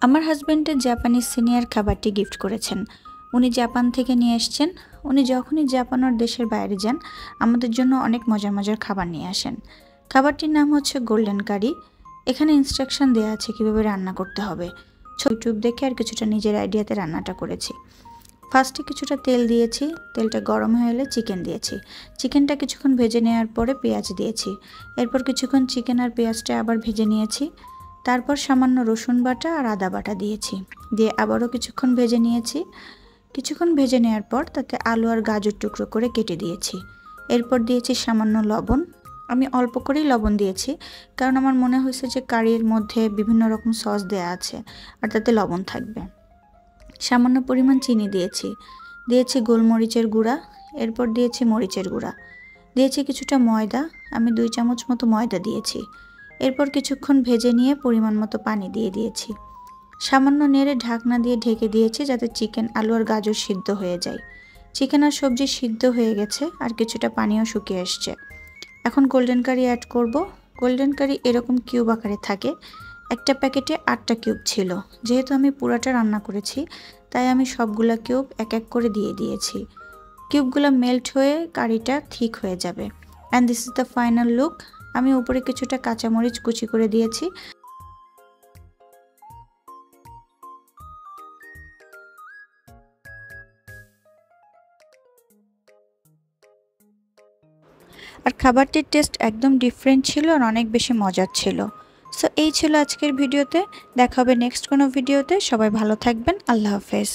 আমার হাজবেন্ডের Japanese senior খাবারটি গিফট করেছেন। উনি জাপান থেকে নিয়ে এসেছেন। উনি যখনই জাপান ওর দেশের বাইরে যান আমাদের জন্য অনেক মজার মজার খাবার নিয়ে আসেন। খাবারটির নাম হচ্ছে গোল্ডেন কারি। এখানে ইনস্ট্রাকশন দেওয়া আছে কিভাবে রান্না করতে হবে। ইউটিউব দেখে আর কিছুটা নিজের আইডিয়াতে রান্নাটা করেছি। ফার্স্টে কিছুটা তেল দিয়েছি, তেলটা গরম হয়ে এলে চিকেন দিয়েছি। চিকেনটা কিছুক্ষণ ভেজে নেওয়ার পরে পেঁয়াজ দিয়েছি। এরপর কিছুক্ষণ চিকেন আর পেঁয়াজটা আবার ভেজে নিয়েছি। তারপর সামান্য রসুন বাটা আর আদা বাটা দিয়েছি, দিয়ে আবারও কিছুক্ষণ ভেজে নিয়েছি। কিছুক্ষণ ভেজে নেওয়ার পর তাতে আলু আর গাজর টুকরো করে কেটে দিয়েছি। এরপর দিয়েছি সামান্য লবণ। আমি অল্প করেই লবণ দিয়েছি, কারণ আমার মনে হয়েছে যে কারির মধ্যে বিভিন্ন রকম সস দেয়া আছে আর তাতে লবণ থাকবে। সামান্য পরিমাণ চিনি দিয়েছি গোলমরিচের গুঁড়া। এরপর দিয়েছি মরিচের গুঁড়া, দিয়েছি কিছুটা ময়দা। আমি 2 চামচ মতো ময়দা দিয়েছি। এরপর কিছুক্ষণ ভেজে নিয়ে পরিমাণ মতো পানি দিয়ে দিয়েছি। সামান্য নেড়ে ঢাকনা দিয়ে ঢেকে দিয়েছি যাতে চিকেন, আলু আর গাজর সিদ্ধ হয়ে যায়। চিকেন আর সবজি সিদ্ধ হয়ে গেছে আর কিছুটা পানিও শুকিয়ে এসছে। এখন গোল্ডেন কারি অ্যাড করব। গোল্ডেন কারি এরকম কিউব আকারে থাকে। একটা প্যাকেটে 8টা কিউব ছিল। যেহেতু আমি পুরাটা রান্না করেছি তাই আমি সবগুলা কিউব এক এক করে দিয়ে দিয়েছি। কিউবগুলো মেল্ট হয়ে কারিটা ঠিক হয়ে যাবে। And this is the final look. আমি উপরে কিছুটা কাঁচামরিচ কুচি করে দিয়েছি। আর খাবারটির টেস্ট একদম ডিফারেন্ট ছিল আর অনেক বেশি মজার ছিল। সো এই ছিল আজকের ভিডিওতে। দেখা হবে নেক্সট কোনো ভিডিওতে। সবাই ভালো থাকবেন। আল্লাহ হাফেজ।